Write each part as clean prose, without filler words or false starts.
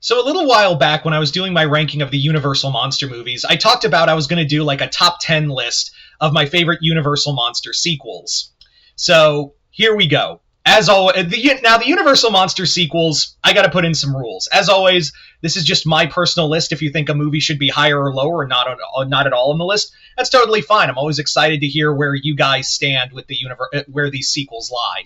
So a little while back when I was doing my ranking of the Universal monster movies, I talked about I was going to do like a top 10 list of my favorite Universal monster sequels. So here we go. As always, now the Universal monster sequels, I got to put in some rules. As always, this is just my personal list. If you think a movie should be higher or lower or not at all on the list, that's totally fine. I'm always excited to hear where you guys stand with where these sequels lie.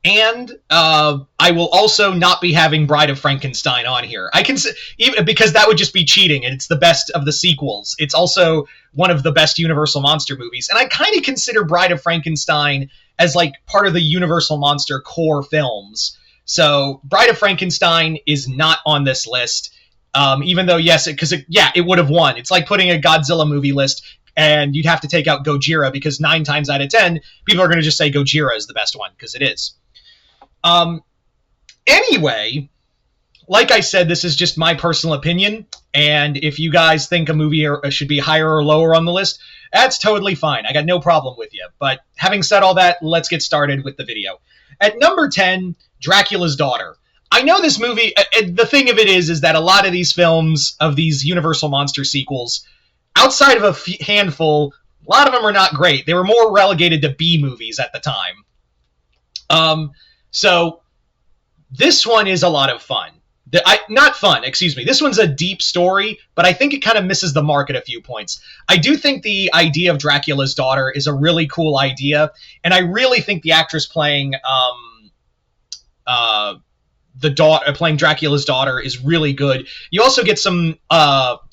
And I will also not be having Bride of Frankenstein on here. I can even because that would just be cheating, and it's the best of the sequels. It's also one of the best Universal monster movies, and I kind of consider Bride of Frankenstein as like part of the Universal monster core films. So Bride of Frankenstein is not on this list, even though it would have won. It's like putting a Godzilla movie list, and you'd have to take out Gojira because 9 times out of 10 people are going to just say Gojira is the best one because it is. Anyway, like I said, this is just my personal opinion, and if you guys think a movie should be higher or lower on the list, that's totally fine. I got no problem with you. But having said all that, let's get started with the video. At number 10, Dracula's Daughter. I know this movie, the thing of it is that a lot of these films, of these Universal monster sequels, outside of a handful, a lot of them are not great. They were more relegated to B movies at the time. So this one is a lot of fun. This one's a deep story, but I think it kind of misses the mark at a few points. I do think the idea of Dracula's Daughter is a really cool idea, and I really think the actress playing playing Dracula's daughter is really good. You also get some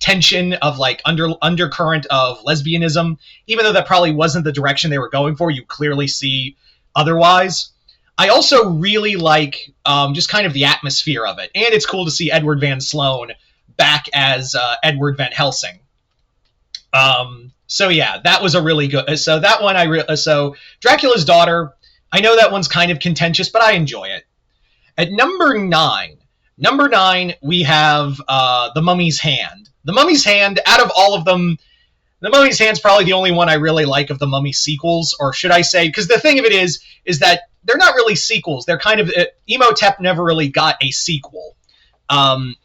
tension of like undercurrent of lesbianism, even though that probably wasn't the direction they were going for. You clearly see otherwise. I also really like just kind of the atmosphere of it, and it's cool to see Edward Van Sloan back as Edward Van Helsing. So yeah, that was a really good. So that one so Dracula's Daughter. I know that one's kind of contentious, but I enjoy it. At number 9, we have The Mummy's Hand. The Mummy's Hand, out of all of them, The Mummy's Hand's probably the only one I really like of the Mummy sequels, or should I say, because the thing of it is that they're not really sequels. They're kind of, Imhotep never really got a sequel.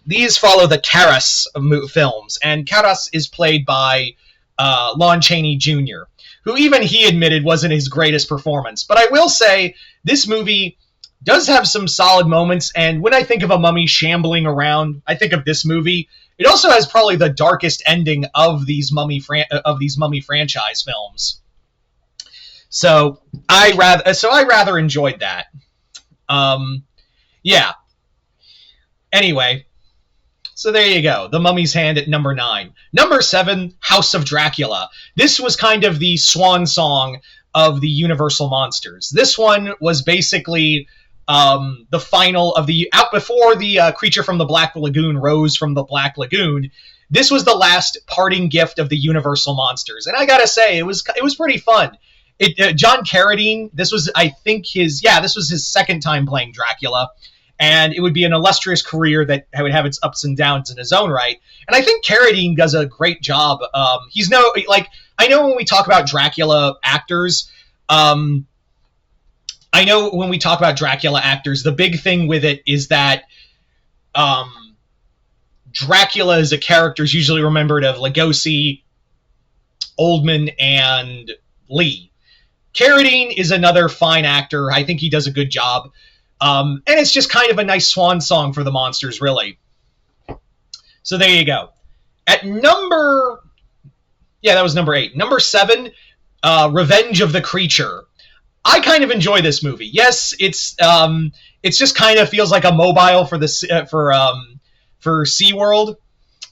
These follow the Karras films, and Karras is played by Lon Chaney Jr., who even he admitted wasn't his greatest performance. But I will say, this movie does have some solid moments, and when I think of a mummy shambling around, I think of this movie. It also has probably the darkest ending of these mummy franchise films. So I rather enjoyed that. Yeah. Anyway, so there you go. The Mummy's Hand at number 9. Number 7, House of Dracula. This was kind of the swan song of the Universal monsters. This one was basically the final of out before the creature from the Black Lagoon rose from the Black Lagoon. This was the last parting gift of the Universal monsters, and I gotta say, it was pretty fun. John Carradine, this was his second time playing Dracula, and it would be an illustrious career that would have its ups and downs in his own right. And I think Carradine does a great job. I know when we talk about Dracula actors, the big thing with it is that Dracula as a character is usually remembered of Lugosi, Oldman, and Lee. Carradine is another fine actor. I think he does a good job. And it's just kind of a nice swan song for the monsters, really. So there you go. At that was number 8. Number 7, Revenge of the Creature. I kind of enjoy this movie. Yes, it's just kind of feels like a mobile for SeaWorld.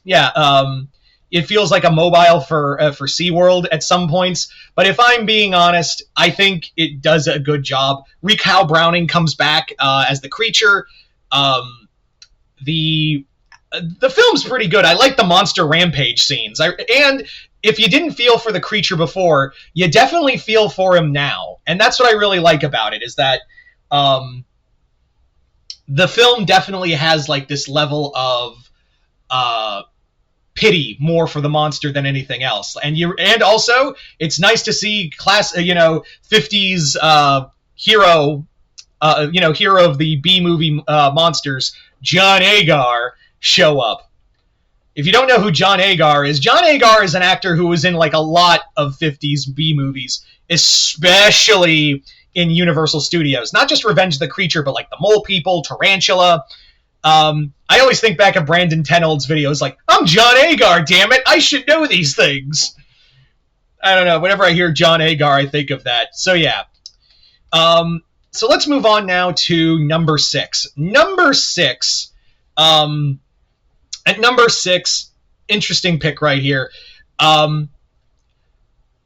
Yeah, it feels like a mobile for SeaWorld at some points. But if I'm being honest, I think it does a good job. Raquel Browning comes back as the creature. The film's pretty good. I like the monster rampage scenes. And if you didn't feel for the creature before, you definitely feel for him now. And that's what I really like about it, is that the film definitely has like this level of pity more for the monster than anything else. And also it's nice to see 50s hero hero of the B movie monsters, John Agar, show up. If you don't know who John Agar is an actor who was in like a lot of 50s B movies, especially in Universal Studios. Not just Revenge of the Creature, but like The Mole People, Tarantula. I always think back of Brandon Tenold's videos like, I'm John Agar, damn it, I should know these things. I don't know, whenever I hear John Agar, I think of that. So yeah. So let's move on now to number 6. Number 6, at number 6, interesting pick right here.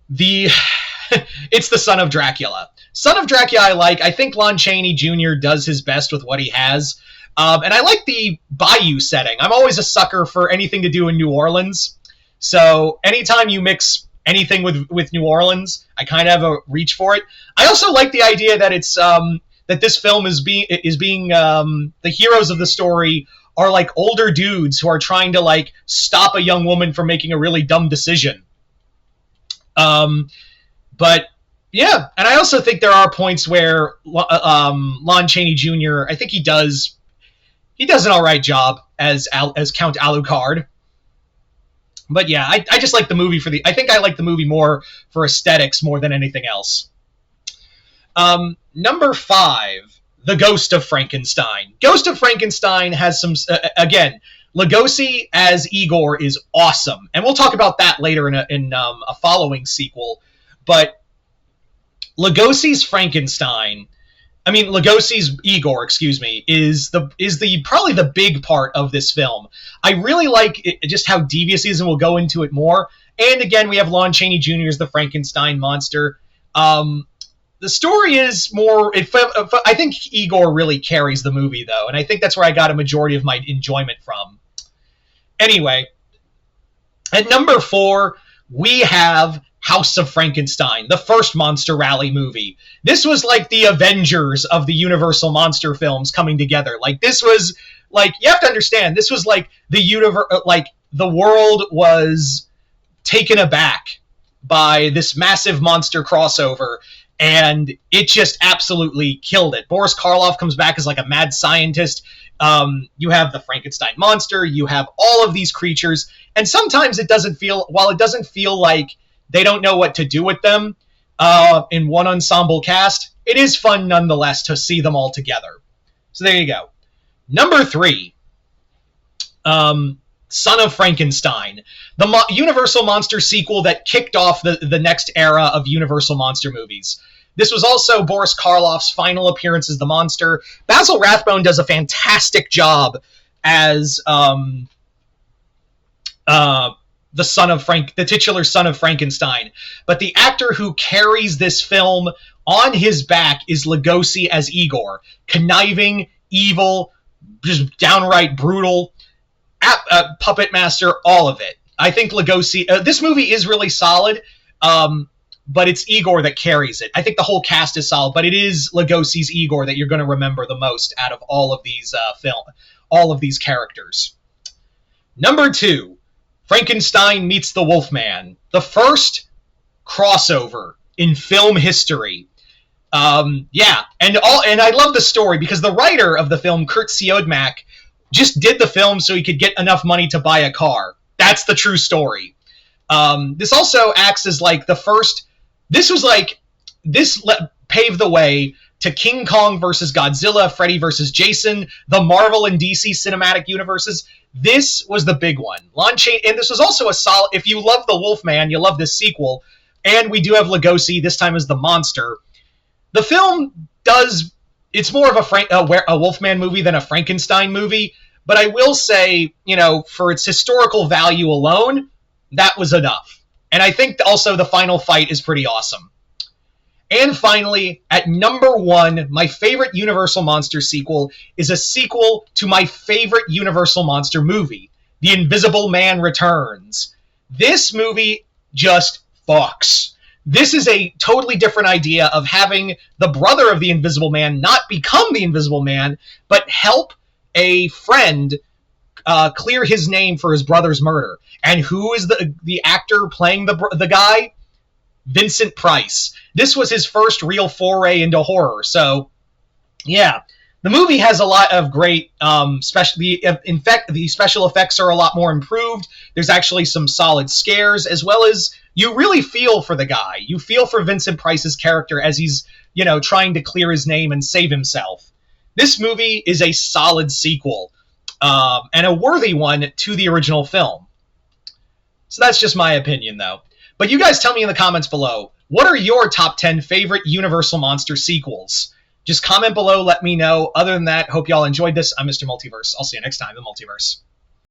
It's the Son of Dracula. Son of Dracula I like. I think Lon Chaney Jr. does his best with what he has. And I like the Bayou setting. I'm always a sucker for anything to do in New Orleans. So anytime you mix anything with New Orleans, I kind of have a reach for it. I also like the idea that it's that this film is being the heroes of the story are like older dudes who are trying to like stop a young woman from making a really dumb decision. But yeah, and I also think there are points where Lon Chaney Jr. I think he does an all right job as Count Alucard. But yeah, I just like the movie I think I like the movie more for aesthetics more than anything else. Number 5, The Ghost of Frankenstein. Ghost of Frankenstein has some, again, Lugosi as Igor is awesome. And we'll talk about that later in a following sequel. But Lugosi's Igor, is probably the big part of this film. I really like just how devious he is, and we'll go into it more. And again, we have Lon Chaney Jr. as the Frankenstein monster. The story is more... I think Igor really carries the movie, though, and I think that's where I got a majority of my enjoyment from. Anyway, at number 4, we have House of Frankenstein, the first Monster Rally movie. This was like the Avengers of the Universal monster films coming together. Like, this was... Like, you have to understand, this was like the world was taken aback by this massive monster crossover, and it just absolutely killed it. Boris Karloff comes back as like a mad scientist. You have the Frankenstein monster, you have all of these creatures, and sometimes it doesn't feel like they don't know what to do with them in one ensemble cast, it is fun nonetheless to see them all together. So there you go. Number 3, Son of Frankenstein, the Universal Monster sequel that kicked off the next era of Universal Monster movies. This was also Boris Karloff's final appearance as the monster. Basil Rathbone does a fantastic job as the titular son of Frankenstein. But the actor who carries this film on his back is Lugosi as Igor. Conniving, evil, just downright brutal, puppet master, all of it. I think Lugosi... this movie is really solid, but it's Igor that carries it. I think the whole cast is solid, but it is Lugosi's Igor that you're going to remember the most out of all of these all of these characters. Number 2, Frankenstein meets the Wolfman, the first crossover in film history. Yeah, and I love the story because the writer of the film, Kurt Siodmak, just did the film so he could get enough money to buy a car. That's the true story. This also acts as like the first... This paved the way to King Kong versus Godzilla, Freddy versus Jason, the Marvel and DC cinematic universes. This was the big one. And this was also a solid... If you love the Wolfman, you love this sequel. And we do have Lugosi, this time as the monster. The film does... It's more of a Wolfman movie than a Frankenstein movie. But I will say, for its historical value alone, that was enough. And I think also the final fight is pretty awesome. And finally, at number 1, my favorite Universal Monster sequel is a sequel to my favorite Universal Monster movie, The Invisible Man Returns. This movie just fucks. This is a totally different idea of having the brother of the Invisible Man not become the Invisible Man, but help a friend clear his name for his brother's murder. And who is the actor playing the guy? Vincent Price. This was his first real foray into horror, so Yeah, the movie has a lot of great special. In fact, the special effects are a lot more improved. There's actually some solid scares, as well as you really feel for the guy. You feel for Vincent Price's character as he's trying to clear his name and save himself. This movie is a solid sequel, and a worthy one to the original film. So that's just my opinion, though. But you guys tell me in the comments below, what are your top 10 favorite Universal Monster sequels? Just comment below, let me know. Other than that, hope y'all enjoyed this. I'm Mr. Multiverse. I'll see you next time in the Multiverse.